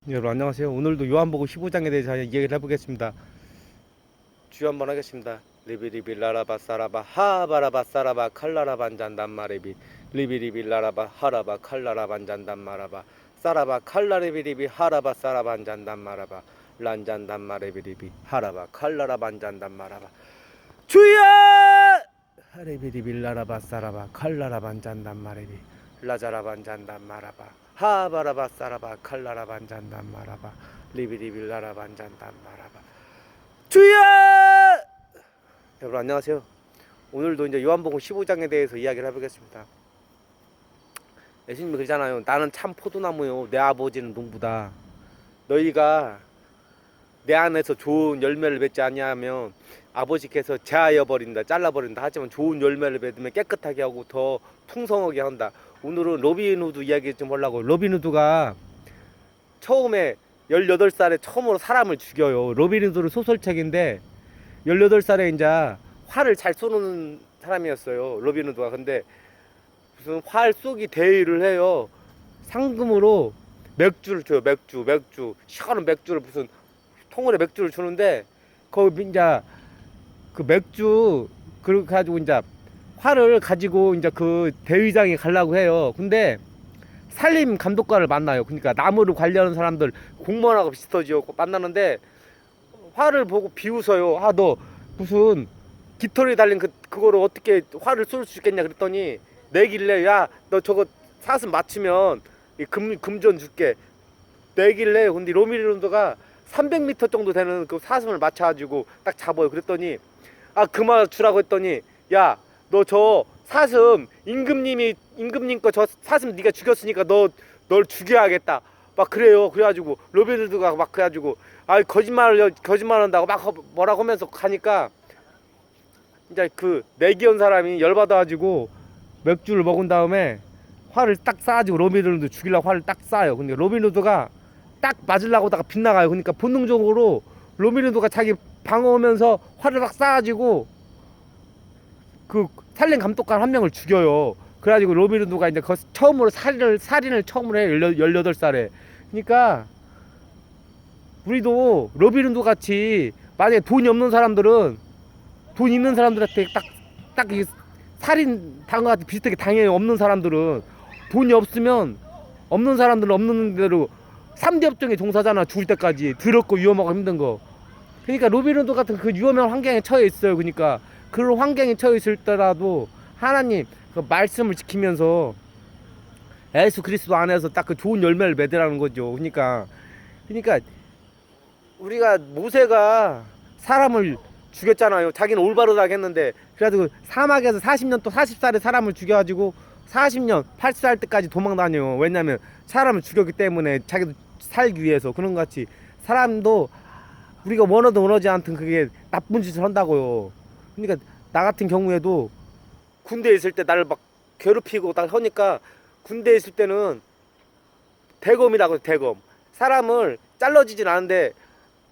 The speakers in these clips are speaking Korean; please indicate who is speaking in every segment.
Speaker 1: 여러분 안녕하세요. 오늘도 요한복음 15장에 대해서 얘기를 해보겠습니다. 주여 한번 하겠습니다. 리비리비 라라바 사라바 하바라바 사라바 칼라라 반잔단 마레비 리비리비 라라바 하라바 칼라라 반잔단 마라바 사라바 칼라리비리비 하라바 사라 반잔단 마라바 란잔단 마레비리비 하라바 칼라라 반잔단 마라바 주여 하레비리비 라라바 사라바 칼라라 반잔단 마레비 라자라 반잔단 마라바 하바라바 사라바 칼라라 반잔단 마라바 리비리비 라라 반잔단 마라바 주여! 여러분 안녕하세요. 오늘도 이제 요한복음 15장에 대해서 이야기를 해보겠습니다. 예수님이 그러잖아요. 나는 참 포도나무요. 내 아버지는 농부다. 너희가 내 안에서 좋은 열매를 맺지 아니하면 아버지께서 제하여 버린다, 잘라버린다. 하지만 좋은 열매를 맺으면 깨끗하게 하고 더 풍성하게 한다. 오늘은 로빈후드 이야기 좀 하려고. 로빈후드가 처음에 18살에 처음으로 사람을 죽여요. 로빈후드는 소설책인데 18살에 이제 활을 잘 쏘는 사람이었어요. 로빈후드가. 근데 무슨 활 쏘기 대회를 해요. 상금으로 맥주를 줘요. 맥주 시원한 맥주를 무슨 통으로 맥주를 주는데 거기 이제 그 맥주 그렇게 가지고 이제 활을 가지고 이제 그 대회장에 가려고 해요. 근데 산림 감독관을 만나요. 그러니까 나무를 관리하는 사람들 공무원하고 비슷하죠. 만나는데 활을 보고 비웃어요. 아, 너 무슨 깃털이 달린 그거를 어떻게 활을 쏠 수 있겠냐 그랬더니 내길래 야, 너 저거 사슴 맞추면 금전 줄게. 내길래. 근데 로미르론드가 300m 정도 되는 그 사슴을 맞춰가지고 딱 잡아요. 그랬더니 아, 그만 주라고 했더니 야, 너 저 사슴 임금님 거 저 사슴 네가 죽였으니까 널 죽여야겠다. 막 그래요. 그래가지고 로빈후드가 막 그래가지고 아, 거짓말한다고 막 뭐라고 하면서 가니까 이제 그 내기한 사람이 열받아가지고 맥주를 먹은 다음에 활을 딱 쏴가지고 로빈후드 죽이려고 활을 딱 쏴요. 근데 로빈후드가 딱 맞으려고 하다가 빗나가요. 그러니까 본능적으로 로빈후드가 자기 방어하면서 활을 딱 쏴가지고 그 살림 감독관 한 명을 죽여요. 그래가지고 로빈후드가 이제 처음으로 살인을 처음으로 해요. 18살에. 그러니까 우리도 로빈후드 같이 만약에 돈이 없는 사람들은 돈 있는 사람들한테 딱 살인 당하고 비슷하게 당해요. 없는 사람들은 돈이 없으면 없는 사람들은 없는 대로 3대 업종에 종사잖아. 죽을 때까지 더럽고 위험하고 힘든 거. 그러니까 로빈후드 같은 그 위험한 환경에 처해 있어요. 그러니까 그런 환경에 처해 있을 때라도 하나님 그 말씀을 지키면서 예수 그리스도 안에서 딱 그 좋은 열매를 맺으라는 거죠. 그러니까 우리가 모세가 사람을 죽였잖아요. 자기는 올바르다고 했는데 그래가지고 사막에서 40년 또 40살에 사람을 죽여가지고 40년 80살 때까지 도망 다녀요. 왜냐면 사람을 죽였기 때문에 자기도 살기 위해서. 그런 것 같이 사람도 우리가 원하든 원하지 않든 그게 나쁜 짓을 한다고요. 그러니까 나 같은 경우에도 군대에 있을 때 나를 막 괴롭히고 딱 하니까 군대에 있을 때는 대검이라고 해요. 대검. 사람을 잘라지진 않은데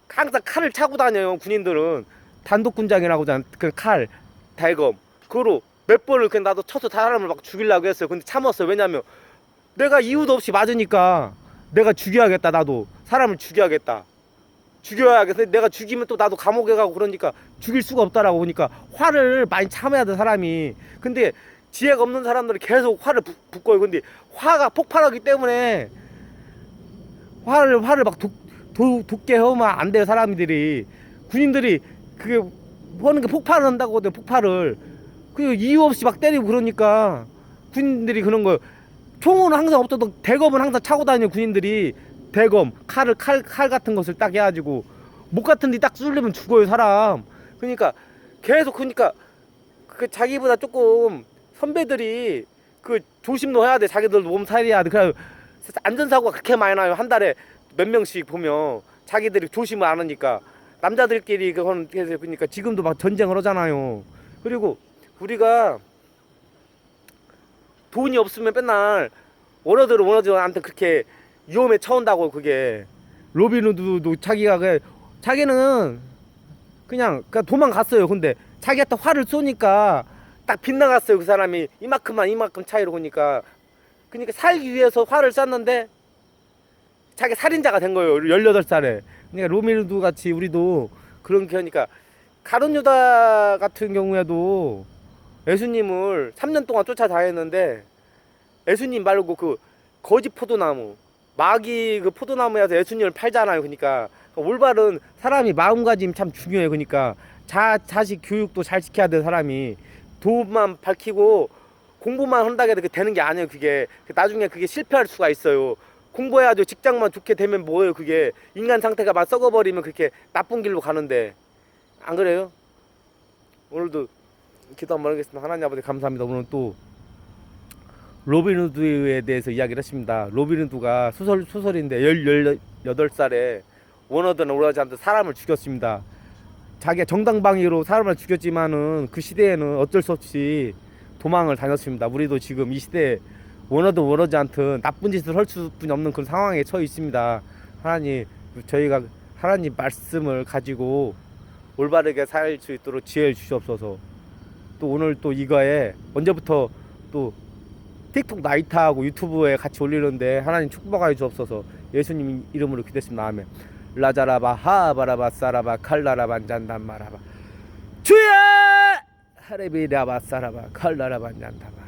Speaker 1: 항상 칼을 차고 다녀요. 군인들은 단독군장이라고 하잖아. 그 칼, 대검. 그거로 몇 번을 그냥 나도 쳐서 사람을 막 죽이려고 했어요. 근데 참았어요. 왜냐면 내가 이유도 없이 맞으니까 내가 죽여야겠다. 나도 사람을 죽여야겠다. 죽여야겠어. 내가 죽이면 또 나도 감옥에 가고 그러니까 죽일 수가 없다라고. 보니까 화를 많이 참아야 돼 사람이. 근데 지혜가 없는 사람들은 계속 화를 붓고요. 근데 화가 폭발하기 때문에 화를 막 돋게 하면 안 돼요. 사람들이. 군인들이 그게 하는 게 폭발을 한다고 하거든요. 폭발을. 그 이유 없이 막 때리고 그러니까 군인들이 그런 거. 총은 항상 없어도 대검은 항상 차고 다니는 군인들이. 대검, 칼 같은 것을 딱 해가지고 목 같은 데 딱 쏠리면 죽어요 사람. 그러니까 계속 그러니까 그 자기보다 조금 선배들이 그 조심도 해야 돼. 자기들도 몸살이야 돼. 그래 안전사고가 그렇게 많이 나요. 한 달에 몇 명씩 보면 자기들이 조심을 안 하니까. 남자들끼리 그건 그러니까 지금도 막 전쟁을 하잖아요. 그리고 우리가 돈이 없으면 맨날 원어들은 원어들한테 그렇게 위험에 처한다고. 그게 로빈후드도 자기는 그냥 도망갔어요. 근데 자기한테 활을 쏘니까 딱 빗나갔어요. 그 사람이 이만큼 차이로. 보니까 그러니까 살기 위해서 활을 쐈는데 자기 살인자가 된 거예요. 18살에. 그러니까 로빈후드 같이 우리도 그런 게 하니까 가룟 유다 같은 경우에도 예수님을 3년 동안 쫓아다녔는데 예수님 말고 그 거짓 포도나무 마귀 그 포도나무에서 예수님을 팔잖아요. 그러니까 올바른 사람이 마음가짐 참 중요해요. 그러니까 자식 교육도 잘 시켜야 돼. 사람이 돈만 밝히고 공부만 한다고 해도 되는 게 아니에요. 그게 나중에 그게 실패할 수가 있어요. 공부해야죠. 직장만 좋게 되면 뭐예요. 그게 인간 상태가 막 썩어버리면 그렇게 나쁜 길로 가는데 안 그래요? 오늘도 기도 한번 하겠습니다. 하나님 아버지 감사합니다. 오늘 또 로빈후드에 대해서 이야기를 했습니다. 로빈후드가 소설인데 18살에 원하든 원하지 않든 사람을 죽였습니다. 자기가 정당방위로 사람을 죽였지만은 그 시대에는 어쩔 수 없이 도망을 다녔습니다. 우리도 지금 이 시대에 원하든 원하지 않든 나쁜 짓을 할 수뿐이 없는 그런 상황에 처해 있습니다. 하나님, 저희가 하나님 말씀을 가지고 올바르게 살 수 있도록 지혜를 주시옵소서. 또 오늘 또 이거에 언제부터 또 틱톡 나이트하고 유튜브에 같이 올리는데 하나님 축복하여 주옵소서. 예수님 이름으로 기도했습니다. 아멘. 라자라바 하바라바 사라바 칼라라반 잔단 마라바 주야 하레비라바 사라바 칼라라반 잔다바.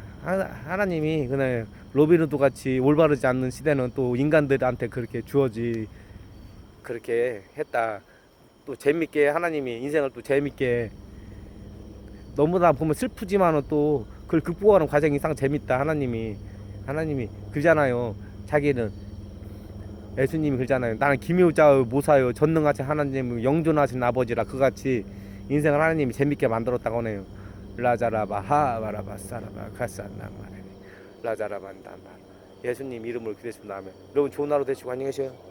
Speaker 1: 하나님이 그날 로빈후드 같이 올바르지 않는 시대는 또 인간들한테 그렇게 주어지 그렇게 했다. 또 재밌게 하나님이 인생을 또 재밌게 너무나 보면 슬프지만은 또 그걸 극복하는 과정이 이상 재밌다. 하나님이 그러잖아요. 자기는 예수님이 그러잖아요. 나는 기묘자의 모사요 전능하신 하나님 영존하신 아버지라. 그같이 인생을 하나님이 재밌게 만들었다고 하네요. 라자라바 하바라바 사라바 가사나마레 라자라반단바. 예수님 이름으로 기도했습니다. 아멘. 여러분 좋은 하루 되시고 안녕히 계세요.